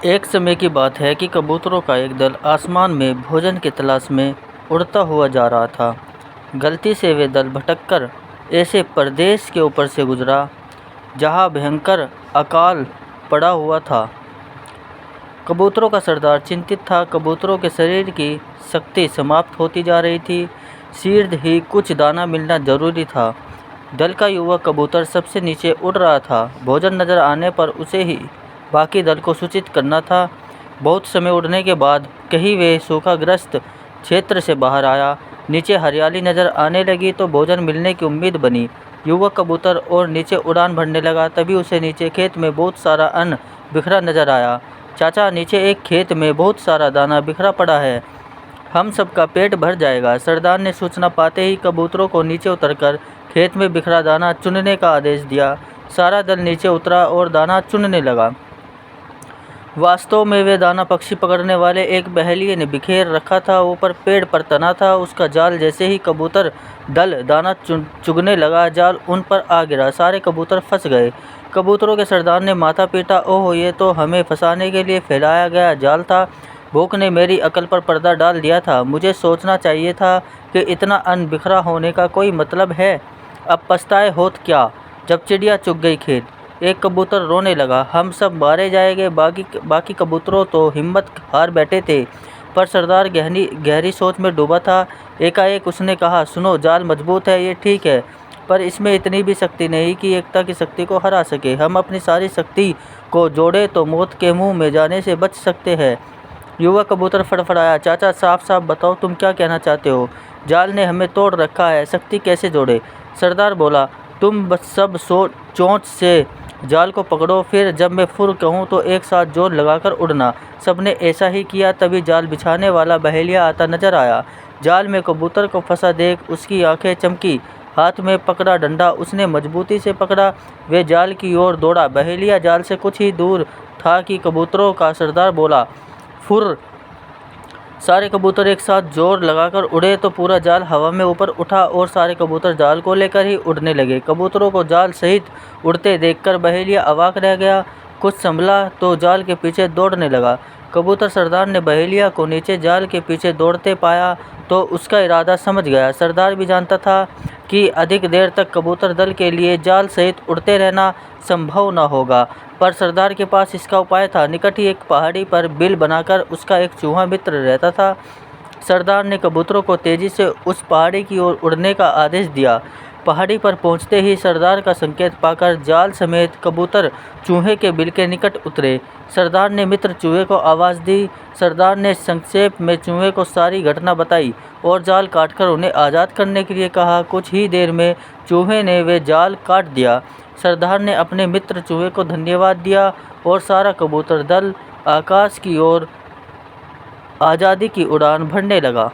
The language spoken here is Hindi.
एक समय की बात है कि कबूतरों का एक दल आसमान में भोजन की तलाश में उड़ता हुआ जा रहा था। गलती से वे दल भटककर ऐसे प्रदेश के ऊपर से गुजरा जहाँ भयंकर अकाल पड़ा हुआ था। कबूतरों का सरदार चिंतित था। कबूतरों के शरीर की शक्ति समाप्त होती जा रही थी। शीघ्र ही कुछ दाना मिलना जरूरी था। दल का युवा कबूतर सबसे नीचे उड़ रहा था। भोजन नजर आने पर उसे ही बाकी दल को सूचित करना था। बहुत समय उड़ने के बाद कहीं वे सूखाग्रस्त क्षेत्र से बाहर आया। नीचे हरियाली नजर आने लगी तो भोजन मिलने की उम्मीद बनी। युवक कबूतर और नीचे उड़ान भरने लगा। तभी उसे नीचे खेत में बहुत सारा अन्न बिखरा नजर आया। चाचा, नीचे एक खेत में बहुत सारा दाना बिखरा पड़ा है, हम सबका पेट भर जाएगा। सरदार ने सूचना पाते ही कबूतरों को नीचे उतरकर खेत में बिखरा दाना चुनने का आदेश दिया। सारा दल नीचे उतरा और दाना चुनने लगा। वास्तव में वे दाना पक्षी पकड़ने वाले एक बहेलिये ने बिखेर रखा था। ऊपर पेड़ पर तना था उसका जाल। जैसे ही कबूतर दल दाना चुगने लगा, जाल उन पर आ गिरा। सारे कबूतर फंस गए। कबूतरों के सरदार ने माथा पीटा, ओह, ये तो हमें फंसाने के लिए फैलाया गया जाल था। भूख ने मेरी अकल पर पर्दा डाल दिया था। मुझे सोचना चाहिए था कि इतना अन्न बिखरा होने का कोई मतलब है। अब पछताए होत क्या जब चिड़िया चुग गई खेत। एक कबूतर रोने लगा, हम सब मारे जाएंगे। बाकी कबूतरों तो हिम्मत हार बैठे थे, पर सरदार गहरी सोच में डूबा था। एकाएक उसने कहा, सुनो, जाल मजबूत है, ये ठीक है, पर इसमें इतनी भी शक्ति नहीं कि एकता की शक्ति को हरा सके। हम अपनी सारी शक्ति को जोड़े तो मौत के मुंह में जाने से बच सकते हैं। युवा कबूतर फड़फड़ाया, चाचा, साफ साफ बताओ तुम क्या कहना चाहते हो। जाल ने हमें तोड़ रखा है, शक्ति कैसे जोड़े। सरदार बोला, तुम बस सब चोंच से जाल को पकड़ो, फिर जब मैं फुर कहूँ तो एक साथ जोर लगाकर उड़ना। सबने ऐसा ही किया। तभी जाल बिछाने वाला बहेलिया आता नजर आया। जाल में कबूतर को फंसा देख उसकी आंखें चमकी। हाथ में पकड़ा डंडा उसने मजबूती से पकड़ा। वे जाल की ओर दौड़ा। बहेलिया जाल से कुछ ही दूर था कि कबूतरों का सरदार बोला, फुर। सारे कबूतर एक साथ जोर लगाकर उड़े तो पूरा जाल हवा में ऊपर उठा और सारे कबूतर जाल को लेकर ही उड़ने लगे। कबूतरों को जाल सहित उड़ते देखकर बहेलिया अवाक रह गया। कुछ संभला तो जाल के पीछे दौड़ने लगा। कबूतर सरदार ने बहेलिया को नीचे जाल के पीछे दौड़ते पाया तो उसका इरादा समझ गया। सरदार भी जानता था कि अधिक देर तक कबूतर दल के लिए जाल सहित उड़ते रहना संभव न होगा, पर सरदार के पास इसका उपाय था। निकट ही एक पहाड़ी पर बिल बनाकर उसका एक चूहा मित्र रहता था। सरदार ने कबूतरों को तेजी से उस पहाड़ी की ओर उड़ने का आदेश दिया। पहाड़ी पर पहुंचते ही सरदार का संकेत पाकर जाल समेत कबूतर चूहे के बिल के निकट उतरे। सरदार ने मित्र चूहे को आवाज़ दी। सरदार ने संक्षेप में चूहे को सारी घटना बताई और जाल काटकर उन्हें आज़ाद करने के लिए कहा। कुछ ही देर में चूहे ने वे जाल काट दिया। सरदार ने अपने मित्र चूहे को धन्यवाद दिया और सारा कबूतर दल आकाश की ओर आज़ादी की उड़ान भरने लगा।